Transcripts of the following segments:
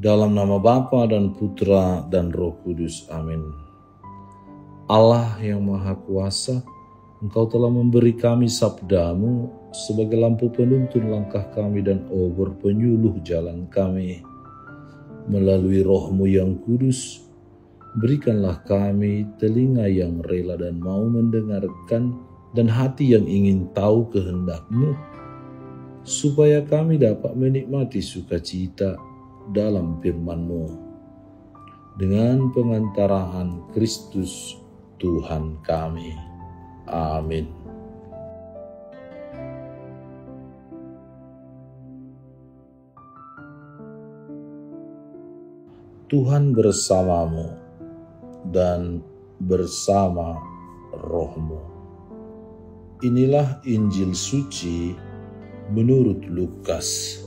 Dalam nama Bapa dan Putra dan Roh Kudus. Amin. Allah yang Maha Kuasa, Engkau telah memberi kami sabdamu sebagai lampu penuntun langkah kami dan obor penyuluh jalan kami. Melalui Roh-Mu yang kudus, berikanlah kami telinga yang rela dan mau mendengarkan dan hati yang ingin tahu kehendak-Mu, supaya kami dapat menikmati sukacita dalam firman-Mu. Dengan pengantaraan Kristus Tuhan kami. Amin. Tuhan bersamamu dan bersama rohmu. Inilah Injil suci menurut Lukas.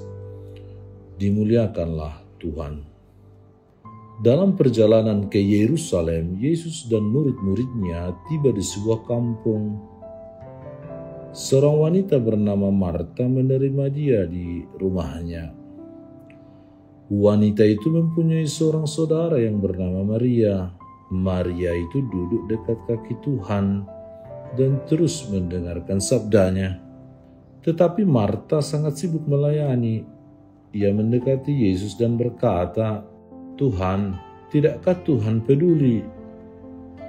Dimuliakanlah Tuhan. Dalam perjalanan ke Yerusalem, Yesus dan murid-muridnya tiba di sebuah kampung. Seorang wanita bernama Marta menerima dia di rumahnya. Wanita itu mempunyai seorang saudara yang bernama Maria. Maria itu duduk dekat kaki Tuhan dan terus mendengarkan sabdanya. Tetapi Marta sangat sibuk melayani. Ia mendekati Yesus dan berkata, "Tuhan, tidakkah Tuhan peduli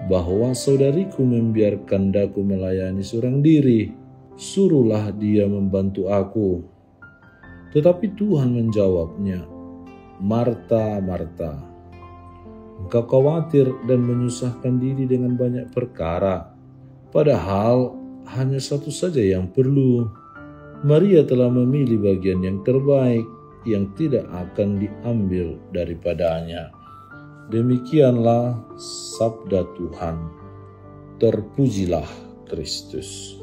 bahwa saudariku membiarkan daku melayani seorang diri? Suruhlah dia membantu aku." Tetapi Tuhan menjawabnya, "Marta, Marta, engkau khawatir dan menyusahkan diri dengan banyak perkara, padahal hanya satu saja yang perlu. Maria telah memilih bagian yang terbaik, yang tidak akan diambil daripadanya." Demikianlah sabda Tuhan. Terpujilah Kristus.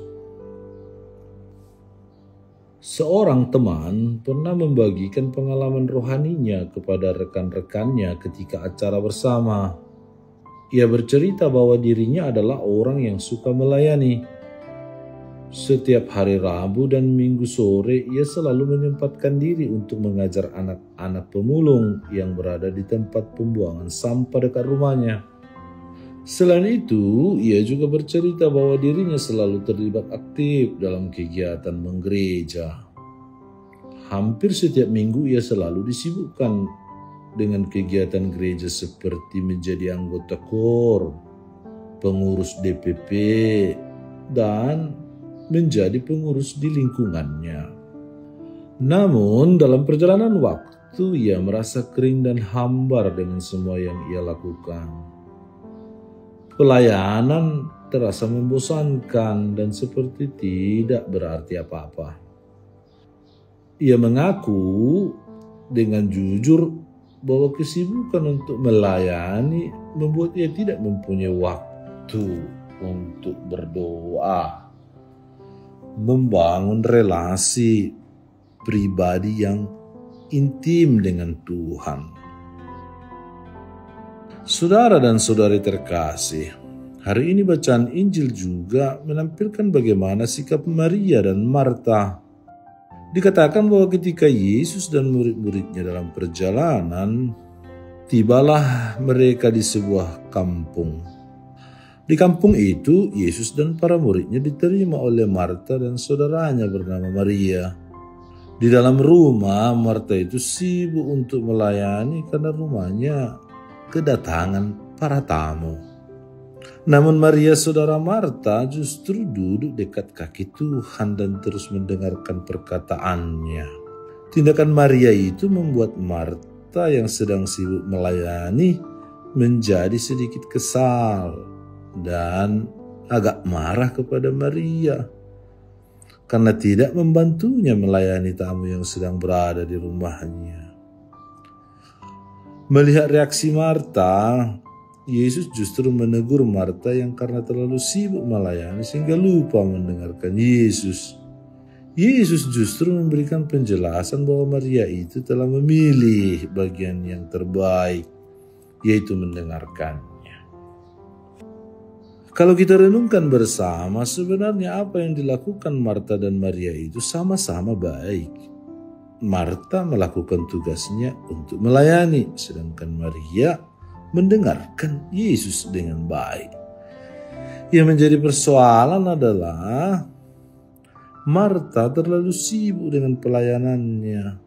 Seorang teman pernah membagikan pengalaman rohaninya kepada rekan-rekannya ketika acara bersama. Ia bercerita bahwa dirinya adalah orang yang suka melayani. Setiap hari Rabu dan Minggu sore, ia selalu menyempatkan diri untuk mengajar anak-anak pemulung yang berada di tempat pembuangan sampah dekat rumahnya. Selain itu, ia juga bercerita bahwa dirinya selalu terlibat aktif dalam kegiatan menggereja. Hampir setiap minggu ia selalu disibukkan dengan kegiatan gereja seperti menjadi anggota KOR, pengurus DPP, dan menjadi pengurus di lingkungannya. Namun dalam perjalanan waktu ia merasa kering dan hambar dengan semua yang ia lakukan. Pelayanan terasa membosankan dan seperti tidak berarti apa-apa. Ia mengaku dengan jujur bahwa kesibukan untuk melayani membuat ia tidak mempunyai waktu untuk berdoa, membangun relasi pribadi yang intim dengan Tuhan. Saudara dan saudari terkasih, hari ini bacaan Injil juga menampilkan bagaimana sikap Maria dan Marta. Dikatakan bahwa ketika Yesus dan murid-muridnya dalam perjalanan, tibalah mereka di sebuah kampung. Di kampung itu, Yesus dan para muridnya diterima oleh Marta dan saudaranya bernama Maria. Di dalam rumah, Marta itu sibuk untuk melayani karena rumahnya kedatangan para tamu. Namun Maria, saudara Marta, justru duduk dekat kaki Tuhan dan terus mendengarkan perkataannya. Tindakan Maria itu membuat Marta yang sedang sibuk melayani menjadi sedikit kesal dan agak marah kepada Maria karena tidak membantunya melayani tamu yang sedang berada di rumahnya. Melihat reaksi Marta, Yesus justru menegur Marta yang karena terlalu sibuk melayani sehingga lupa mendengarkan Yesus. Yesus justru memberikan penjelasan bahwa Maria itu telah memilih bagian yang terbaik, yaitu mendengarkannya. Kalau kita renungkan bersama, sebenarnya apa yang dilakukan Marta dan Maria itu sama-sama baik. Marta melakukan tugasnya untuk melayani, sedangkan Maria mendengarkan Yesus dengan baik. Yang menjadi persoalan adalah Marta terlalu sibuk dengan pelayanannya,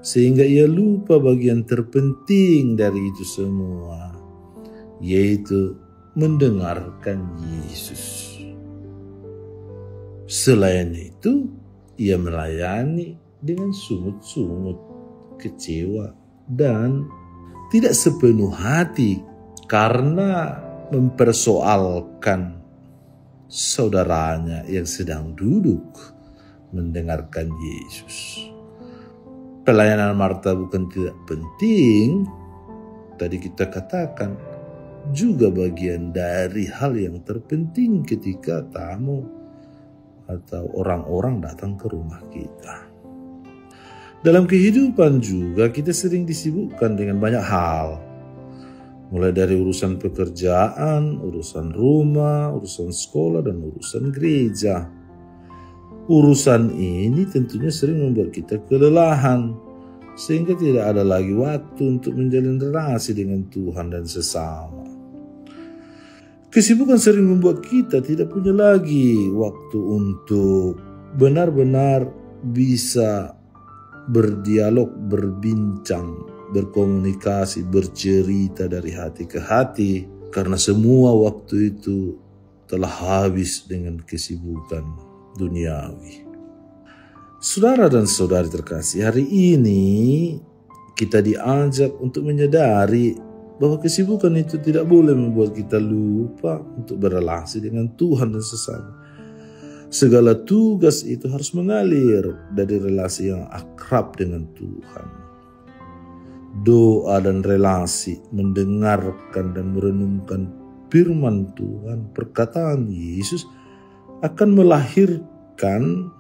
sehingga ia lupa bagian terpenting dari itu semua, yaitu mendengarkan Yesus. Selain itu, ia melayani dengan sungut-sungut, kecewa, dan tidak sepenuh hati karena mempersoalkan saudaranya yang sedang duduk mendengarkan Yesus. Pelayanan Marta bukan tidak penting, tadi kita katakan, juga bagian dari hal yang terpenting ketika tamu atau orang-orang datang ke rumah kita. Dalam kehidupan juga kita sering disibukkan dengan banyak hal. Mulai dari urusan pekerjaan, urusan rumah, urusan sekolah, dan urusan gereja. Urusan ini tentunya sering membuat kita kelelahan, sehingga tidak ada lagi waktu untuk menjalin relasi dengan Tuhan dan sesama. Kesibukan sering membuat kita tidak punya lagi waktu untuk benar-benar bisa berdialog, berbincang, berkomunikasi, bercerita dari hati ke hati, karena semua waktu itu telah habis dengan kesibukan duniawi. Saudara dan saudari terkasih, hari ini kita diajak untuk menyadari bahwa kesibukan itu tidak boleh membuat kita lupa untuk berrelasi dengan Tuhan dan sesama. Segala tugas itu harus mengalir dari relasi yang akrab dengan Tuhan. Doa dan relasi, mendengarkan dan merenungkan firman Tuhan, perkataan Yesus akan melahirkan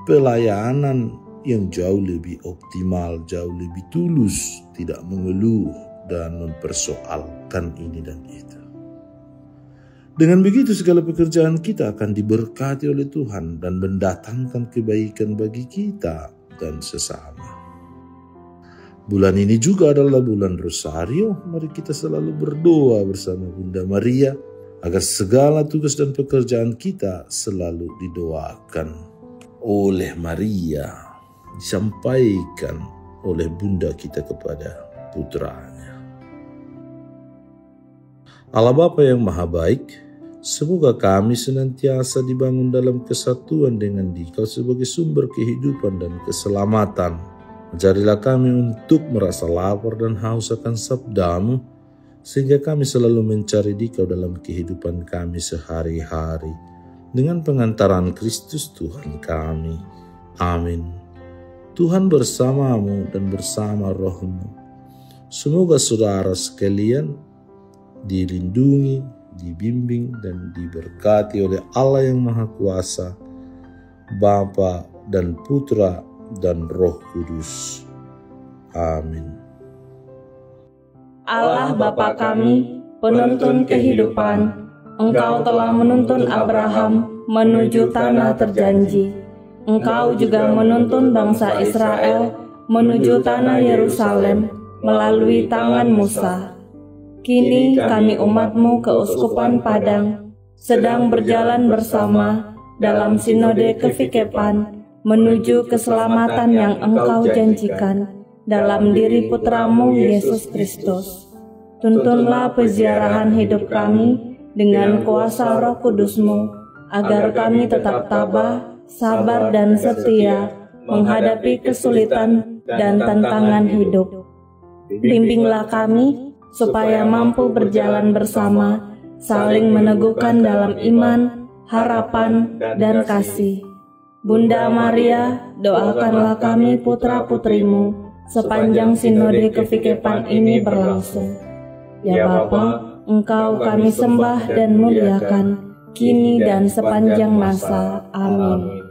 pelayanan yang jauh lebih optimal, jauh lebih tulus, tidak mengeluh dan mempersoalkan ini dan itu. Dengan begitu segala pekerjaan kita akan diberkati oleh Tuhan dan mendatangkan kebaikan bagi kita dan sesama. Bulan ini juga adalah bulan Rosario. Mari kita selalu berdoa bersama Bunda Maria agar segala tugas dan pekerjaan kita selalu didoakan oleh Maria, disampaikan oleh Bunda kita kepada putranya. Allah Bapa yang Maha Baik, semoga kami senantiasa dibangun dalam kesatuan dengan Dikau sebagai sumber kehidupan dan keselamatan. Ajarilah kami untuk merasa lapar dan haus akan sabda-Mu, sehingga kami selalu mencari Dikau dalam kehidupan kami sehari-hari, dengan pengantaran Kristus Tuhan kami. Amin. Tuhan bersamamu dan bersama rohmu. Semoga saudara sekalian dilindungi, dibimbing, dan diberkati oleh Allah yang Maha Kuasa, Bapa dan Putra dan Roh Kudus. Amin. Allah Bapa kami, penuntun kehidupan, Engkau telah menuntun Abraham menuju tanah terjanji. Engkau juga menuntun bangsa Israel menuju tanah Yerusalem melalui tangan Musa. Kini kami umat-Mu keuskupan Padang sedang berjalan bersama dalam sinode kefikepan menuju keselamatan yang Engkau janjikan dalam diri Putra-Mu Yesus Kristus. Tuntunlah peziarahan hidup kami dengan kuasa Roh Kudus-Mu, agar kami tetap tabah, sabar dan setia menghadapi kesulitan dan tantangan hidup. Bimbinglah kami supaya mampu berjalan bersama, saling meneguhkan dalam iman, harapan, dan kasih. Bunda Maria, doakanlah kami putra-putrimu sepanjang sinode kefikepan ini berlangsung. Ya Bapa, Engkau kami sembah dan muliakan, kini dan sepanjang masa. Amin.